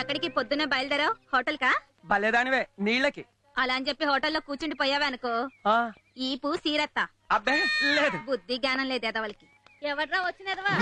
ఎక్కడికి పొద్దున్నే బయలుదేరావు? హోటల్ కా? భలేదానివే, నీళ్ళకి. అలా అని చెప్పి హోటల్లో కూర్చుండిపోయావనుకో ఈపు సీరత్తా. అబ్బే లేదు. బుద్ధి జ్ఞానం లేదు ఎదవలకి. ఎవర్రా వచ్చినదవా?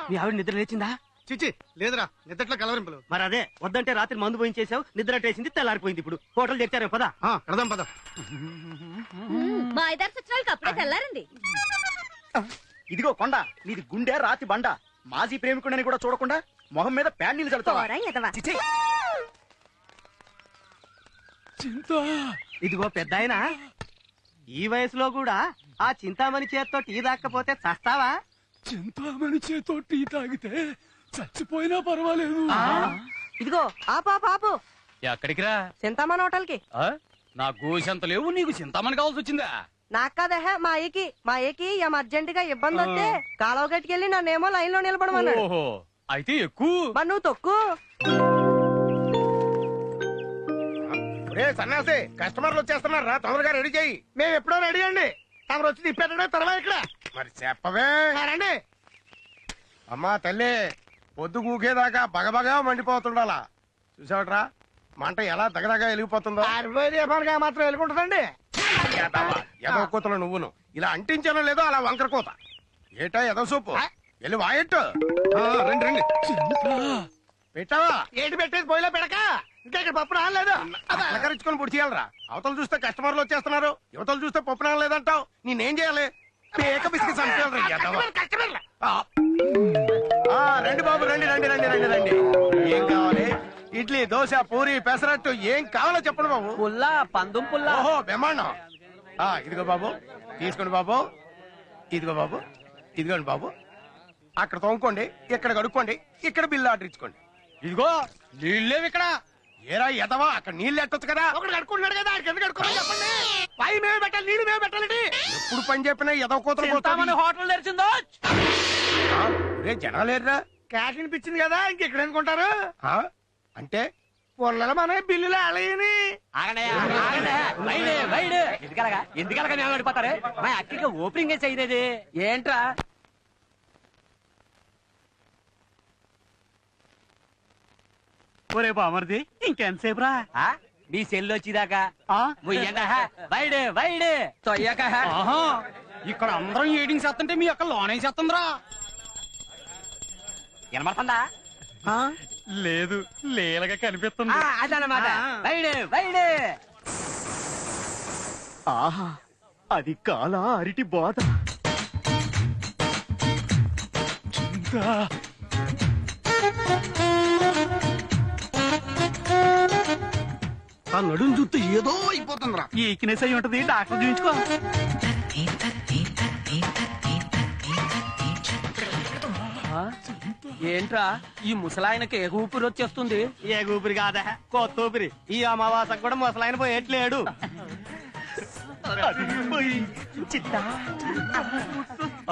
మీ ఆవిడ నిద్ర లేచిందా? చిచి లేదురా, నిద్రట్లో కలవరింపులు. మరి అదే వద్దంటే రాత్రి మందు పోయించేసావు, నిద్ర అట్టేసింది, తెల్లారిపోయింది. ఇప్పుడు హోటల్ తెచ్చారు పదా. కడదాం పద. మా ఇద్దరు సచ్చినాళ్ళకి అప్పుడే తెల్లారండి. ఇదిగో కొండ, నీది గుండె రాతి బండ. మాజీ ప్రేమికుడని కూడా చూడకుండా మొహం మీద ప్యాన్ నీళ్ళు చల్లుతావా? చిచి. ఇదిగో పెద్దాయన, ఈ వయసులో కూడా ఆ చింతామణి చేత్తో టీ దాక్కపోతే చస్తావా? చింతామణి చేతో టీ తాగితే చచ్చిపోయినా పర్వాలేదు. ఇదిగో ఆపాపు. ఎక్కడికి రా? చింతామణి హోటల్ కి. నా గోసంత లేవు, నీకు చింతామణి కావాల్సి వచ్చిందా? నాకు కాదహ, మా అయ్యకి ఏం అర్జెంట్ గా ఇబ్బంది వస్తే కాలువ గట్టుకెళ్ళి నన్నేమో లైన్ లో నిలబడమన్నాడు. ఓహో, అయితే ఎక్కువ. మరి నువ్వు తొక్కు. సన్నాసి, కస్టమర్లు వచ్చేస్తున్నారా, తొందరగా రెడీ చేయి. మేము ఎప్పుడో రెడీ అండి, తమరు వచ్చి తిప్పేటడే తర్వాత ఇక్కడ. మరి చెప్పవే రండి. అమ్మా తల్లి, పొద్దు కూకేదాకా బగబగా మండిపోతుండాలా. చూసావట్రా మంట ఎలా దగదగా వెలిగిపోతుందో. మాత్రం వెలుగుంటుందండి. ఎదో కూతలు నువ్వును ఇలా అంటించానో లేదో అలా వంకర కూత. ఏటా ఎదో సూపు వెళ్ళి వాయట్టు. రండి రండి. పెట్టావా? ఏంటి పెట్టేది పోయిలో పెడక. ఇంకా ఇక్కడ పప్పు రాలేదు. అలకరించుకొని పొడి చేయాలరా. అవతలు చూస్తే కస్టమర్లు వచ్చేస్తున్నారు, యువతలు చూస్తే పప్పు రాలేదంటావు. నేనేం చేయాలి? పేక బిస్కెట్ రండి బాబు, రండి రండి రండి రండి రండి. ఏం కావాలి? ఇడ్లీ, దోశ, పూరి, పెసరట్టు ఏం కావాలో చెప్పండి బాబు. పుల్లా, పందుం పుల్లా. ఓహో బ్రహ్మాండం. ఇదిగో బాబు, తీసుకోండి బాబు. ఇదిగో బాబు, ఇదిగోండి బాబు. అక్కడ తోముకోండి, ఇక్కడ కడుక్కోండి, ఇక్కడ బిల్లు ఆర్డర్ ఇచ్చుకోండి. ఇదిగో నీళ్ళేవి ఇక్కడ. ఏరా ఎదవా, అక్కడ నీళ్ళు ఎట్టొచ్చు కదా. ఒకటి కడుక్కున్నాడు కదా, కింద కడుక్కోమని చెప్పండి. పై మేము పెట్టాలి, నీళ్ళు మేము పెట్టాలండి. ఎప్పుడు పని చెప్పినా ఎదవ కూతురు హోటల్ తెరిచిందో. రే జనాలేరా, క్యాష్ అనిపించింది కదా, ఇంకెక్కడ ఎందుకుంటారు అంటే పొల్లల మన బిల్లులు అలయని. ఎందుకలగా మేము పడిపోతారు. మా అక్కడికి ఓపెనింగ్ చేయలేదు ఏంట్రా? ఒరే బామర్ది, ఇంకెంతసేపు రా? మీ సెల్లు వచ్చేదాకా వైడ్ తొయ్యాక. ఇక్కడ అందరం ఏడింగ్ చేస్తుంటే మీ అక్క లోనే చేస్తుందిరా. వినమడుతుందా? లేదు, లేలగా కనిపిస్తుంది. అదనమాట. వైడ్. ఆహా, అది కాలా అరటి బోధ. ఆ నడుము చూస్తే ఏదో అయిపోతుందిరా. ఈక్నెస్ అయి ఉంటది, డాక్టర్ చూపించుకో. ఏంట్రా ఈ ముసలాయనకి ఏ ఊపిరి వచ్చేస్తుంది? ఏ ఊపిరి కాదా, కొత్త ఊపిరి. ఈ అమావాసకు కూడా ముసలాయన పోయేట్లేడు.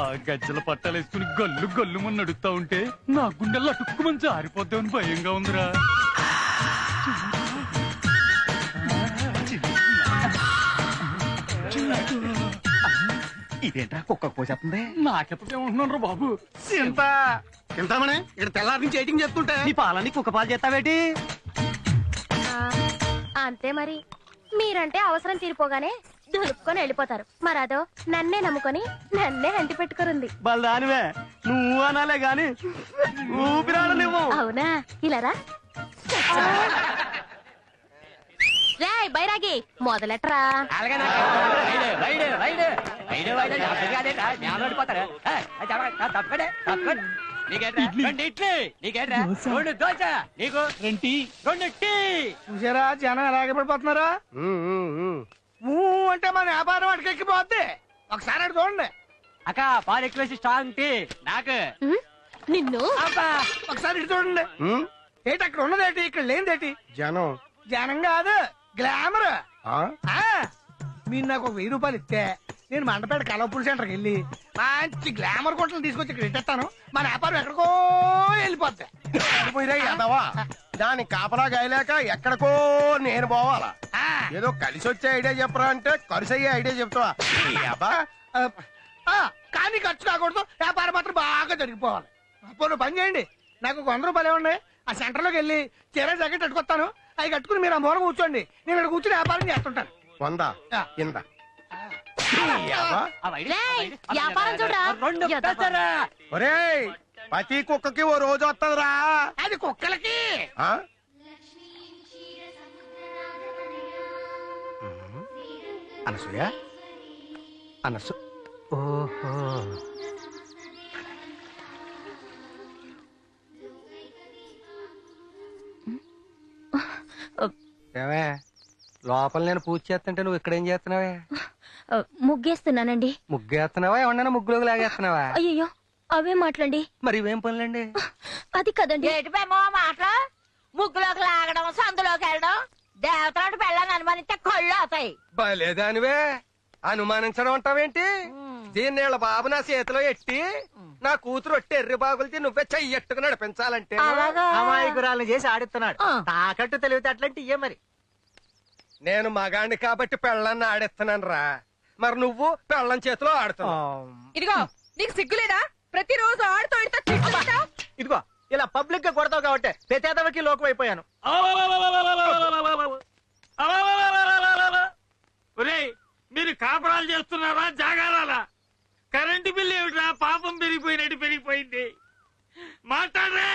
ఆ గజ్జల పట్టాలేసుకుని గల్లు గల్లు నడుస్తా ఉంటే నా గుండెల్లో అటుక్కుమని జారిపోద్దామని భయంగా ఉందిరా. ఇదేంట్రా కుక్క పోసేస్తుంది? నాకెప్పుడేమంటున్నాను రా బాబు. చింతామణి, ఇక్కడ తెల్లారి నుంచి ఎయిటింగ్ చేస్తుంటే నీ పాలని కుక్క పాలు చేస్తావేటి? అంతే మరి. మీరంటే అవసరం తీరిపోగానే దులుపుకొని వెళ్ళిపోతారు. మరదో నన్నే నమ్ముకొని నన్నే అంటి పెట్టుకురుంది. బలదానివే, నువ్వు అనాలే గాని ఊపిరాడు నువ్వు. అవునా? ఇలారా రే బైరాగి, మొదలెట్రా. చూసారా జనం ఎలాగే పడిపోతున్నారా. అంటే మన వ్యాపారం వాటికి ఎక్కిపోద్ది. ఒకసారి అటు చూడండి. అక్క పాలు ఎక్కువ స్ట్రాంగ్ టీ నాకు. నిన్ను ఒకసారి ఇటు చూడండి. ఏంటి అక్కడ ఉన్నదేటి, ఇక్కడ లేనిదేటి? జనం కాదు, గ్లామర్. మీరు నాకు ఒక 1000 రూపాయలు ఇస్తే నేను మండపేట కలవపూర్ సెంటర్కి వెళ్ళి మంచి గ్లామర్ గుంటలు తీసుకొచ్చి ఇక్కడ ఇట్టేస్తాను. మన వ్యాపారం ఎక్కడికో వెళ్ళిపోద్ది. దాని కాపలా గాయలేక ఎక్కడికో నేను పోవాలా? ఏదో కలిసి వచ్చే ఐడియా చెప్పరా అంటే కలిసి అయ్యే ఐడియా చెప్తావా? కానీ ఖర్చు కాకూడదు, వ్యాపారం మాత్రం బాగా జరిగిపోవాలి. అప్పుడు పని చేయండి, నాకు 100 రూపాయలు ఇవ్వండి. ఆ సెంటర్ లోకి వెళ్ళి చీర జాకెట్ కట్టుకొస్తాను. అవి కట్టుకుని మీరు ఆ మూల కూర్చోండి, నేను ఇక్కడ కూర్చుని వ్యాపారం చేస్తుంటాను. 100 కింద వ్యాపారం చూడరా. ఒరేయ్, ప్రతి కుక్కకి ఓ రోజు వస్తుందిరా. అది కుక్కలకి. అనసూయ, అనసు, ఓహో, ఏమే లోపల నేను పూజ చేస్తుంటే నువ్వు ఇక్కడేం చేస్తున్నావే? ముగ్గేస్తున్నానండి. ముగ్గేస్తున్నావా? ఏమన్నా ముగ్గులోకి లాగేస్తున్నావా? అయ్యో అవే మాట్లాడండి. మరి ఇవేం పనులండి? అది కదండి. ఏటిపేమో మాటలు, ముగ్గులోకి లాగడం, సందులోకి వెళ్ళడం, దేవతలాంటి పెళ్ళని అనుమానిస్తే కళ్ళు అవుతాయి. బలేదానివే, అనుమానించడం అంటావేంటి? దీన్నేళ్ళ బాబు నా చేతిలో ఎట్టి నా కూతురు ఒట్టి ఎర్రి బాగులతో నువ్వే చెయ్యట్టుకు నడిపించాలంటే అమాయకురాలను చేసి ఆడిస్తున్నాడు. తాకట్టు తెలివితే అట్లాంటి ఇయ్యే మరి. నేను మగాణ్ణి కాబట్టి పెళ్ళాన్ని ఆడిస్తున్నాను రా. మరి నువ్వు పెళ్ళం చేతిలో ఆడుతున్నావు. ఇదిగో నీకు సిగ్గులేదా? ప్రతిరోజు ఆడుతూ ఇదిగో ఇలా పబ్లిక్ గా కొడతావు కాబట్టి ప్రతేదవకి లోకం అయిపోయాను. మీరు కాపురాలు చేస్తున్నారా జాగారాలా? కరెంటు బిల్లు ఏమిట్రా పాపం పెరిగిపోయినట్టు పెరిగిపోయింది. మాట్లాడరే.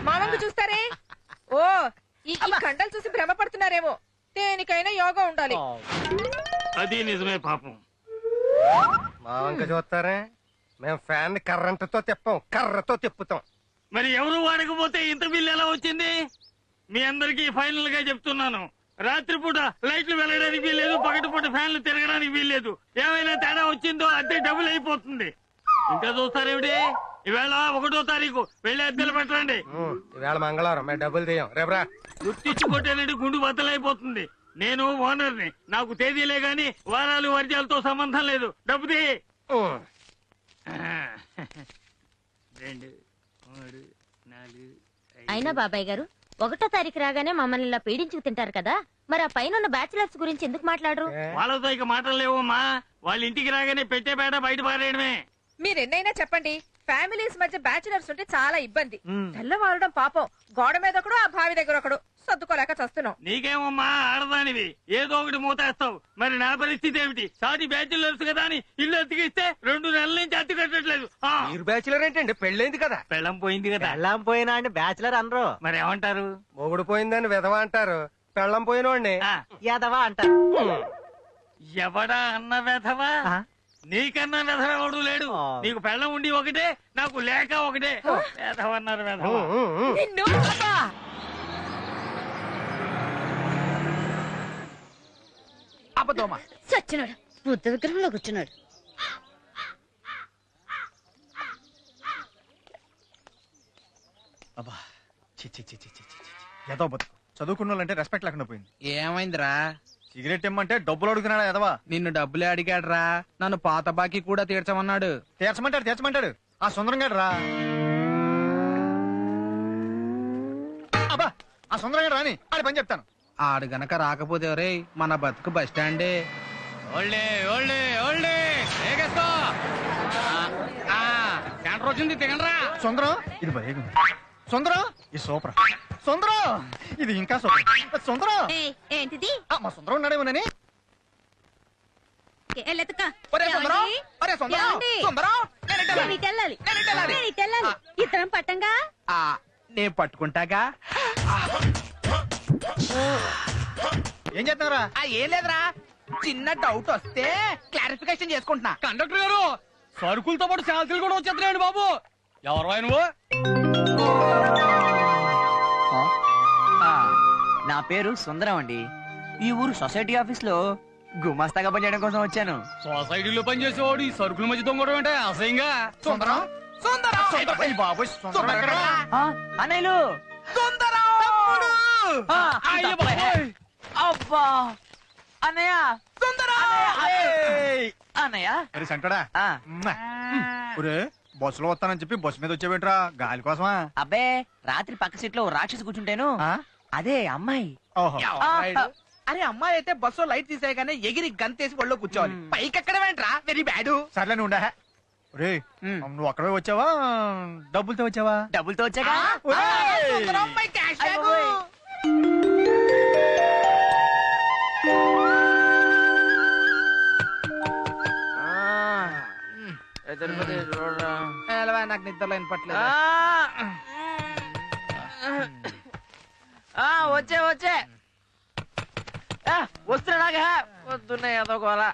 మామంగు చూస్తారే. ఓ ఈ కండలు చూసి భ్రమపడుతున్నారేమో. దేనికైనా యోగా ఉండాలి. అది నిజమే పాపం. మా వంక చూస్తారే, మేము ఫ్యాన్ కర్రంటతో తిప్పాం, కర్రతో తిప్పుతాం. మరి ఎవరు వాడకపోతే ఇంత బిల్లు ఎలా వచ్చింది? మీ అందరికీ ఫైనల్ గా చెప్తున్నాను, రాత్రిపూట లైట్లు వెళ్ళడానికి వీల్లేదు, పగటిపూట ఫ్యాన్లు తిరగడానికి వీల్లేదు. ఏమైనా తేడా వచ్చిందో అద్దె డబుల్ అయిపోతుంది. ఇంకా చూస్తారేమిటి? ఈవేళ 1వ తారీఖు వెళ్ళి అద్దెలు పెట్టండి. ఈవేళ మంగళవారం, మేము డబ్బులు తీయం. రేపరా గుర్తించి కొట్టేనండి గుండు బద్దలైపోతుంది. నేను ఓనర్ని, నాకు తేదీలే గాని వారాలు వర్జాలతో సంబంధం లేదు. డబ్బు తీ. 2 3 4 అయినా బాబాయ్ గారు 1వ తారీఖు రాగానే మమ్మల్ని ఇలా పీడించుకు తింటారు కదా, మరి ఆ పైన ఉన్న బ్యాచిలర్స్ గురించి ఎందుకు మాట్లాడరు? వాళ్ళతో ఇక మాటలు లేవమ్మా. వాళ్ళ ఇంటికి రాగానే పెట్టే బేట బయట పారేయడమే. మీరెన్నైనా చెప్పండి, ఫ్యామిలీస్ మధ్య బ్యాచులర్స్ ఉంటే చాలా ఇబ్బంది. తెల్లవారడం పాపం, గోడ మీద ఒకడు, ఆ బావి దగ్గర ఒకడు, సర్దుకోలేక చస్తున్నాం. నీకేమమ్మా ఆడదానివి, ఏదో ఒకటి మూతేస్తావు. మరి నా పరిస్థితి ఏమిటి? సాటి బ్యాచులర్స్ కదా అని ఇల్లు అతికిస్తే 2 నెలల నుంచి అతి కట్టట్లేదు. మీరు బ్యాచులర్ ఏంటండి? పెళ్ళైంది కదా. పెళ్ళం పోయింది కదా. పెళ్ళాం పోయినా అంటే బ్యాచులర్ అనరు, మరి ఏమంటారు? మొగుడు పోయిందని విధవ అంటారు, పెళ్ళం పోయినోడిని యాదవా అంటారు. ఎవడా అన్న వెధవా? నీకన్నా వెధవ ఎవడు లేడు. నీకు పెళ్ళం ఉండి ఒకటే, నాకు లేక ఒకటే. వెధవన్నారు వెధవ. అబద్ధమా? చచ్చినాడు, బుద్ధ విగ్రహంలో కూర్చున్నాడు. అబ్బా ఏదో బతుకు. చదువుకున్న వాళ్ళంటే రెస్పెక్ట్ లేకుండా పోయింది. ఏమైందిరా? సిగరెట్ ఇమ్మంటే డబ్బులు అడుగుతున్నాడా ఎదవా? నిన్ను డబ్బులే అడిగాడ్రా, నన్ను పాత బాకీ కూడా తీర్చమన్నాడు. తీర్చమంటాడు ఆ సుందరం గారు రా. అబ్బా ఆ సుందరం గారు రాని ఆడి పని చెప్తాను. ఆడు గనక రాకపోతే రే మన బతుకు బస్ స్టాండే. సెంటర్ వచ్చింది తిగండ్రా. సుందరం ఇది భలే సుందరం, ఇది సూపర్. సుందరం ఇది ఇంకా సూపర్. సుందరం ఏంటిది? మా సుందరం ఉన్నాడేమోనని. ఇద్దరం పట్టంగా. నేను పట్టుకుంటాగా. ఏం చేస్తున్నారా? ఏం లేదురా, చిన్న డౌట్ వస్తే క్లారిఫికేషన్ చేసుకుంటున్నా. కండక్టర్ గారు, సరుకులతో పాటు శాంతులు కూడా వచ్చేస్తున్నాయండి బాబు. ఎవరు నువ్వు? నా పేరు సుందరం అండి. ఈ ఊరు సొసైటీ ఆఫీస్ లో గుమాస్తాగా పనిచేయడం కోసం వచ్చాను. సొసైటీలో పనిచేసేవాడు ఈ సరుకుల మధ్య దొంగడం అంటే అసహ్యంగా. సుందరం బాబు సుందరం ఎక్కడ? అన్నయ్యలు అబ్బా అన్నయ్య అన్నయ్య అరే సంకడా బస్సులో వస్తానని చెప్పి బస్సు మీద వచ్చేవేంట్రా? గాలి కోసమా? అబ్బే రాత్రి పక్క సీట్ లో రాక్షసి కూర్చుంటాను, అదే అమ్మాయి. అరే అమ్మాయి అయితే బస్సు లైట్ తీసేయగానే ఎగిరి గంతేసి ఒళ్ళో కూర్చోవాలి, పైకి ఎక్కడ వెంట్రా? Very bad. సర్లే ఉండా. రే నువ్వు అక్కడే వచ్చావా డబ్బులతో వచ్చావా? డబ్బులతో వచ్చాక సుందరం పై క్యాష్ బ్యాగ్. ఎలవా, నాకు నిద్రలో వినపట్లేదు. వచ్చే వచ్చే వస్తున్నాగా వస్తున్నాయి అదొకలా